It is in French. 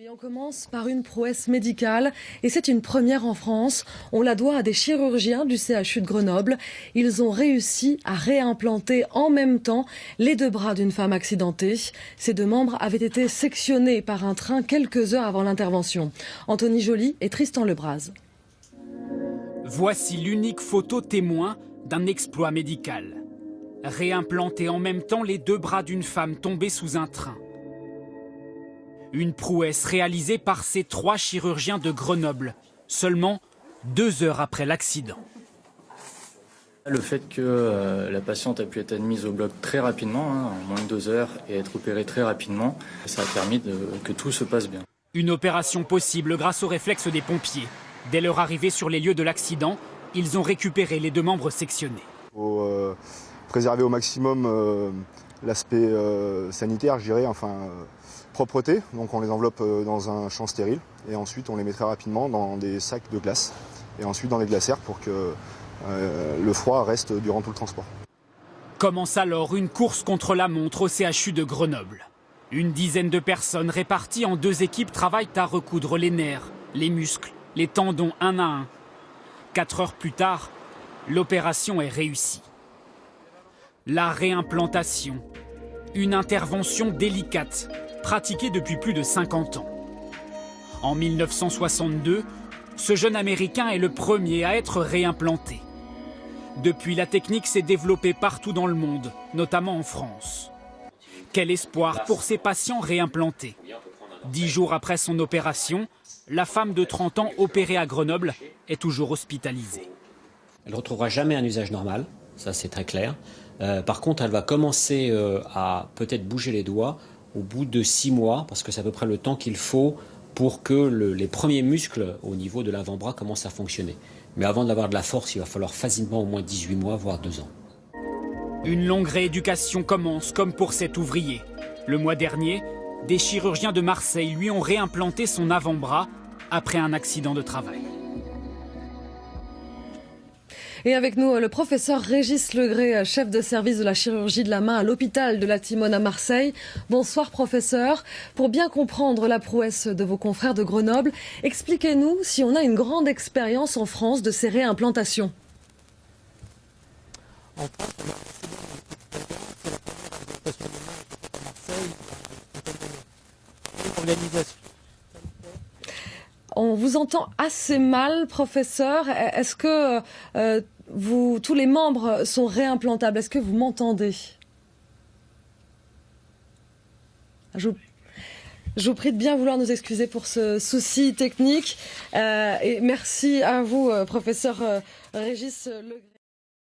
Et on commence par une prouesse médicale et c'est une première en France. On la doit à des chirurgiens du CHU de Grenoble. Ils ont réussi à réimplanter en même temps les deux bras d'une femme accidentée. Ces deux membres avaient été sectionnés par un train quelques heures avant l'intervention. Anthony Joly et Tristan Lebras. Voici l'unique photo témoin d'un exploit médical. Réimplanter en même temps les deux bras d'une femme tombée sous un train. Une prouesse réalisée par ces trois chirurgiens de Grenoble, seulement 2 heures après l'accident. Le fait que la patiente a pu être admise au bloc très rapidement, en moins de 2 heures, et être opérée très rapidement, ça a permis que tout se passe bien. Une opération possible grâce au réflexe des pompiers. Dès leur arrivée sur les lieux de l'accident, ils ont récupéré les deux membres sectionnés. Il faut préserver au maximum l'aspect sanitaire, je dirais, propreté. Donc on les enveloppe dans un champ stérile et ensuite on les met très rapidement dans des sacs de glace et ensuite dans des glacières pour que le froid reste durant tout le transport. Commence alors une course contre la montre au CHU de Grenoble. Une dizaine de personnes réparties en 2 équipes travaillent à recoudre les nerfs, les muscles, les tendons un à un. 4 heures plus tard, l'opération est réussie. La réimplantation, une intervention délicate, pratiquée depuis plus de 50 ans. En 1962, ce jeune Américain est le premier à être réimplanté. Depuis, la technique s'est développée partout dans le monde, notamment en France. Quel espoir pour ces patients réimplantés. 10 jours après son opération, la femme de 30 ans opérée à Grenoble est toujours hospitalisée. Elle ne retrouvera jamais un usage normal, ça c'est très clair. Par contre, elle va commencer à peut-être bouger les doigts au bout de 6 mois, parce que c'est à peu près le temps qu'il faut pour que les premiers muscles au niveau de l'avant-bras commencent à fonctionner. Mais avant d'avoir de la force, il va falloir facilement au moins 18 mois, voire 2 ans. Une longue rééducation commence, comme pour cet ouvrier. Le mois dernier, des chirurgiens de Marseille lui ont réimplanté son avant-bras après un accident de travail. Et avec nous, le professeur Régis Legré, chef de service de la chirurgie de la main à l'hôpital de la Timone à Marseille. Bonsoir professeur. Pour bien comprendre la prouesse de vos confrères de Grenoble, expliquez-nous si on a une grande expérience en France de ces réimplantations. En France, on a c'est la première implantation de main à Marseille, une organisation. On vous entend assez mal, professeur. Est-ce que tous les membres sont réimplantables? Est-ce que vous m'entendez? Je vous prie de bien vouloir nous excuser pour ce souci technique. Et merci à vous, professeur Régis Legré.